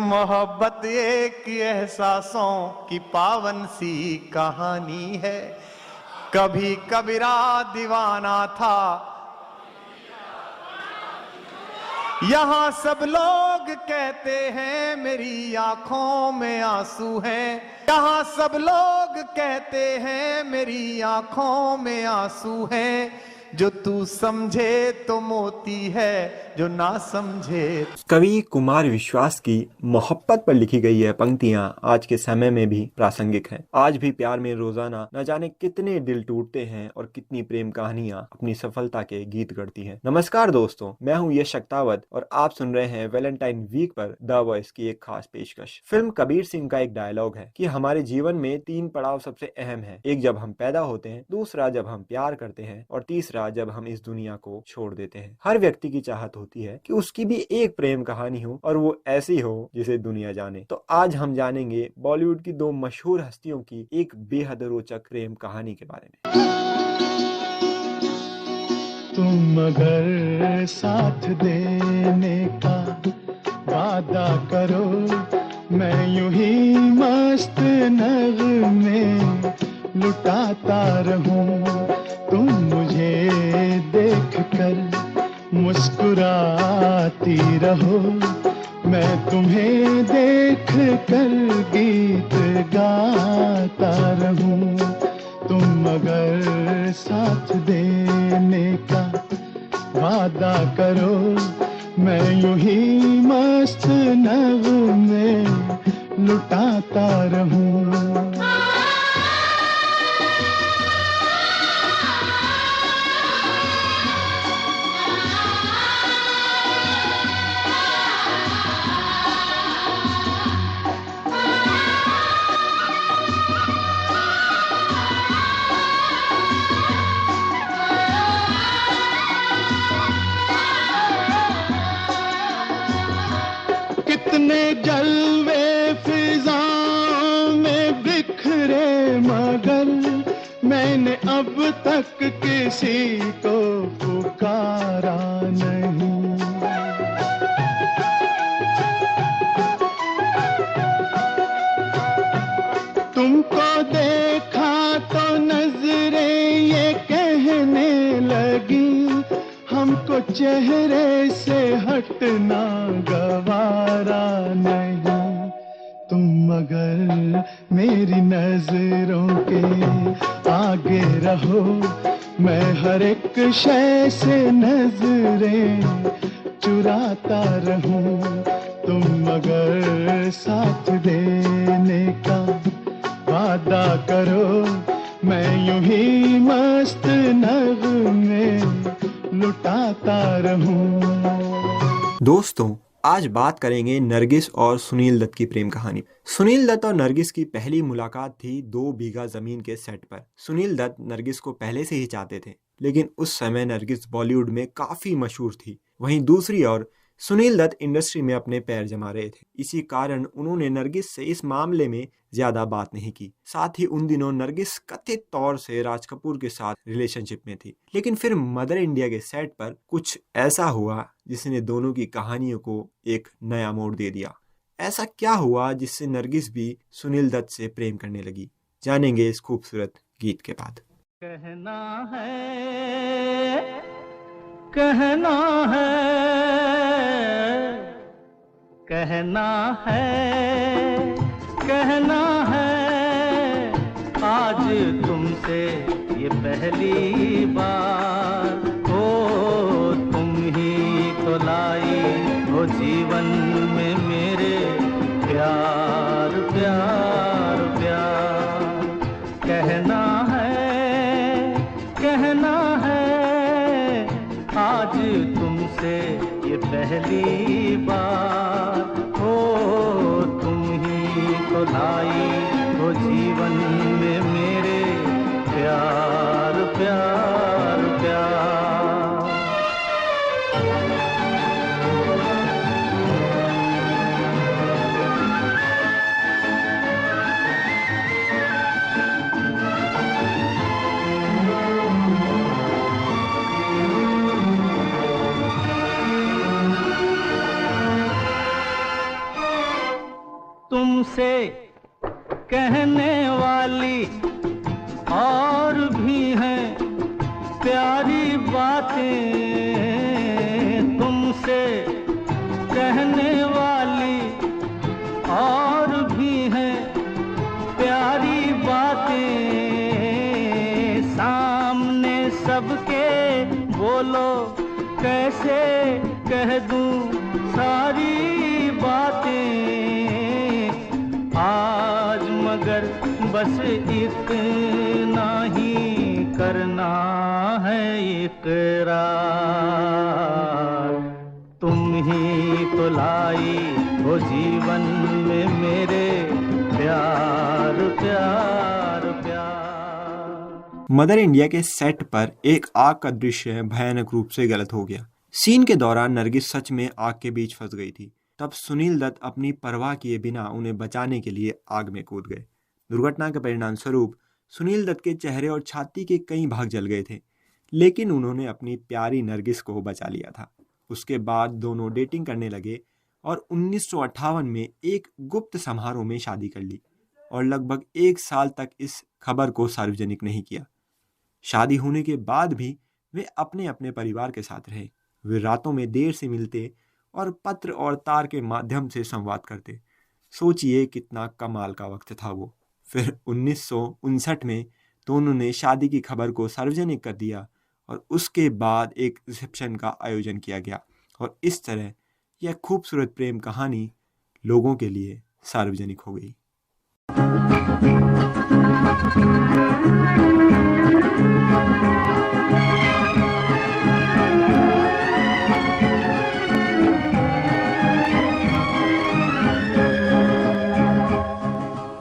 मोहब्बत एक एहसासों की पावन सी कहानी है। कभी कबीरा दीवाना था, यहाँ सब लोग कहते हैं मेरी आंखों में आंसू हैं। यहाँ सब लोग कहते हैं मेरी आंखों में आंसू हैं। जो तू समझे तो मोती है, जो ना समझे। कवि कुमार विश्वास की मोहब्बत पर लिखी गई यह पंक्तियां आज के समय में भी प्रासंगिक हैं। आज भी प्यार में रोजाना न जाने कितने दिल टूटते हैं और कितनी प्रेम कहानियां अपनी सफलता के गीत गढ़ती हैं। नमस्कार दोस्तों, मैं हूं यश शक्तावत और आप सुन रहे हैं वैलेंटाइन वीक पर द वॉइस की एक खास पेशकश। फिल्म कबीर सिंह का एक डायलॉग है कि हमारे जीवन में 3 पड़ाव सबसे अहम है। एक जब हम पैदा होते हैं, दूसरा जब हम प्यार करते हैं और तीसरा जब हम इस दुनिया को छोड़ देते हैं। हर व्यक्ति की चाहत होती है कि उसकी भी एक प्रेम कहानी हो और वो ऐसी हो जिसे दुनिया जाने। तो आज हम जानेंगे बॉलीवुड की 2 मशहूर हस्तियों की एक बेहद रोचक प्रेम कहानी के बारे में। तुम अगर साथ देने का वादा करो, मैं यूं ही मस्त नगमे लुटाता रहूं। तुम मुझे देख कर मुस्कुराती रहो, मैं तुम्हें देख कर गीत गाता रहूं। तुम अगर साथ देने का वादा करो, मैं यूं ही मस्त नगमे लुटाता रहूं। कितने जलवे फिजाओं में बिखरे, मगर मैंने अब तक किसी को पुकारा नहीं। तुमको देखा तो नजरें ये कहने लगी, हमको चेहरे से हटना गवारा नहीं। तुम अगर मेरी नजरों के आगे रहो, मैं हर एक शय से नजरें चुराता रहूं। तुम अगर साथ देने का वादा करो, मैं यूं ही मस्त नगमे लुटाता रहूं। दोस्तों, आज बात करेंगे नरगिस और सुनील दत्त की प्रेम कहानी। सुनील दत्त और नरगिस की पहली मुलाकात थी 2 बीघा जमीन के सेट पर। सुनील दत्त नरगिस को पहले से ही चाहते थे, लेकिन उस समय नरगिस बॉलीवुड में काफी मशहूर थी। वहीं दूसरी ओर सुनील दत्त इंडस्ट्री में अपने पैर जमा रहे थे। इसी कारण उन्होंने नरगिस से इस मामले में ज्यादा बात नहीं की। साथ ही उन दिनों नरगिस कथित तौर से राज कपूर के साथ रिलेशनशिप में थी। लेकिन फिर मदर इंडिया के सेट पर कुछ ऐसा हुआ जिसने दोनों की कहानियों को एक नया मोड़ दे दिया। ऐसा क्या हुआ जिससे नरगिस भी सुनील दत्त से प्रेम करने लगी? जानेंगे इस खूबसूरत गीत के बाद। कहना है, कहना है, कहना है, कहना है, आज तुमसे ये पहली बार। ओ तुम ही तो लाई हो जीवन में मेरे प्यार प्यार प्यार। कहना है, कहना है, आज तुमसे ये पहली बार। हो तुम ही तो लाई हो जीवन में मेरे प्यार प्यार प्यार। तुमसे कहने वाली और भी हैं प्यारी बातें, तुमसे कहने वाली और भी हैं प्यारी बातें, सामने सबके बोलो कैसे कह दूं सारी बातें, आज मगर बस इतना ही करना है इकरार, तुम ही तो लाई हो जीवन में मेरे प्यार प्यार प्यार। मदर इंडिया के सेट पर एक आग का दृश्य भयानक रूप से गलत हो गया। सीन के दौरान नरगिस सच में आग के बीच फंस गई थी। तब सुनील दत्त अपनी परवाह किए बिना उन्हें बचाने के लिए आग में कूद गए। दुर्घटना के परिणाम स्वरूप सुनील दत्त के चेहरे और छाती के कई भाग जल गए थे, लेकिन उन्होंने अपनी प्यारी नरगिस को बचा लिया था। उसके बाद दोनों डेटिंग करने लगे और 1958 में एक गुप्त समारोह में शादी कर ली और लगभग 1 साल तक इस खबर को सार्वजनिक नहीं किया। शादी होने के बाद भी वे अपने अपने परिवार के साथ रहे। वे रातों में देर से मिलते और पत्र और तार के माध्यम से संवाद करते। सोचिए कितना कमाल का वक्त था वो। फिर 1959 में दोनों ने शादी की खबर को सार्वजनिक कर दिया और उसके बाद एक रिसेप्शन का आयोजन किया गया और इस तरह यह खूबसूरत प्रेम कहानी लोगों के लिए सार्वजनिक हो गई।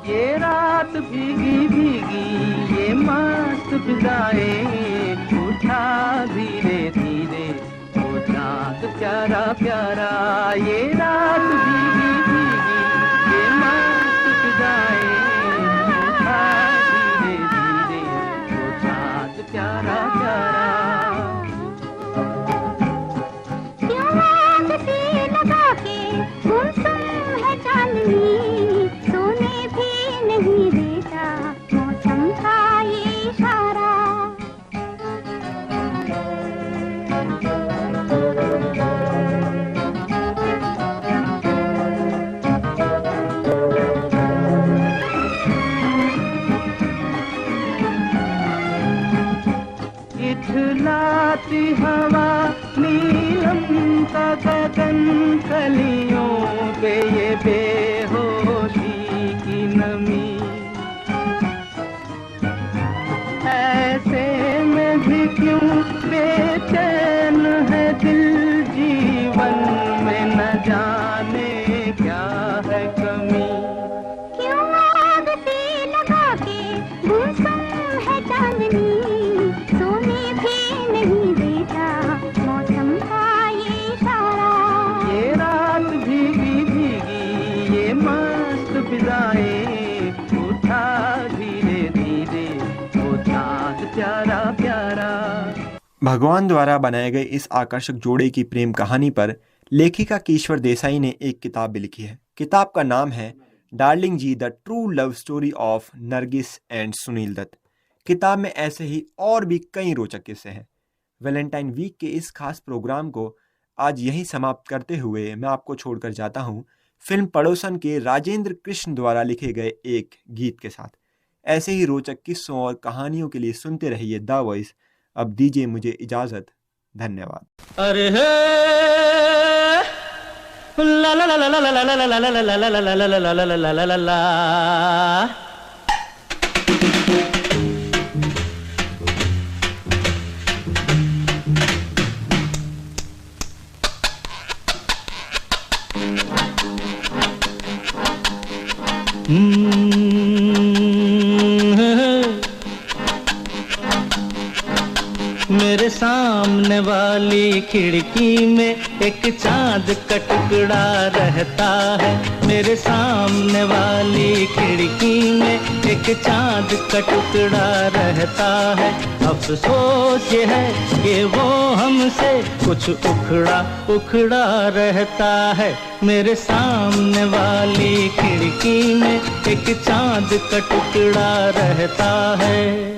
ये रात भीगी भीगी ये मस्त फिजाएं, उठा धीरे धीरे वो चाँद प्यारा प्यारा, ये रात भीगी भीगी ये मस्त फिजाएं, उठा धीरे धीरे वो चाँद प्यारा प्यारा। क्यों आग से लगा के गुमसुम है चांदनी, सोने भी नहीं देता मौसम का ये इशारा। इठलाती हवा नीलम का गगन, कलियों पे ये बेहोशी की नमी, ऐसे में भी क्यों बेचैन है दिल, जीवन में न जाने क्या है कमी। क्यों आग से लगा के गुमसुम है चांदनी, सोने भी नहीं देता मौसम का ये इशारा। ये रात भीगी भीगी ये मस्त फिजाएं, उठा धीरे धीरे वो चाँद प्यारा प्यारा। भगवान द्वारा बनाए गए इस आकर्षक जोड़े की प्रेम कहानी पर लेखिका कीश्वर देसाई ने एक किताब भी लिखी है। किताब का नाम है darling ji the true love story of Nargis and Sunil Dutt. किताब में ऐसे ही और भी कई रोचक किस्से हैं। वैलेंटाइन वीक के इस खास प्रोग्राम को आज यहीं समाप्त करते हुए मैं आपको छोड़कर जाता हूँ फिल्म पड़ोसन के राजेंद्र कृष्ण द्वारा लिखे गए एक गीत के साथ। ऐसे ही रोचक किस्सों और कहानियों के लिए सुनते रहिए द वॉइस। अब दीजिए मुझे इजाजत। धन्यवाद। अरे हे ला ला ला ला ला ला ला ला ला ला ला ला ला ला ला ला ला ला ला। मेरे सामने वाली खिड़की में एक चांद का टुकड़ा रहता है, मेरे सामने वाली खिड़की में एक चांद का टुकड़ा रहता है। अफसोस ये है कि वो हमसे कुछ उखड़ा उखड़ा रहता है। मेरे सामने वाली खिड़की खिड़की में एक चांद का टुकड़ा रहता है।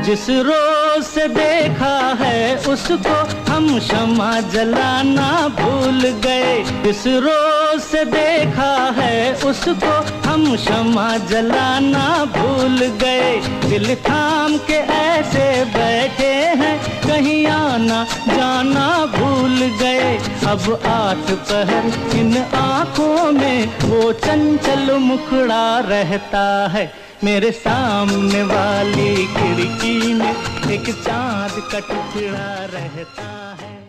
जिस रोज से देखा है उसको हम शम्मा जलाना भूल गए। जिस रोज से देखा है उसको हम शम्मा जलाना भूल गए। दिल थाम के ऐसे बैठे हैं कहीं आना जाना भूल गए। अब 8 पहर इन आँखों में वो चंचल मुखड़ा रहता है। मेरे सामने वाली खिड़की में एक चांद का टुकड़ा रहता है।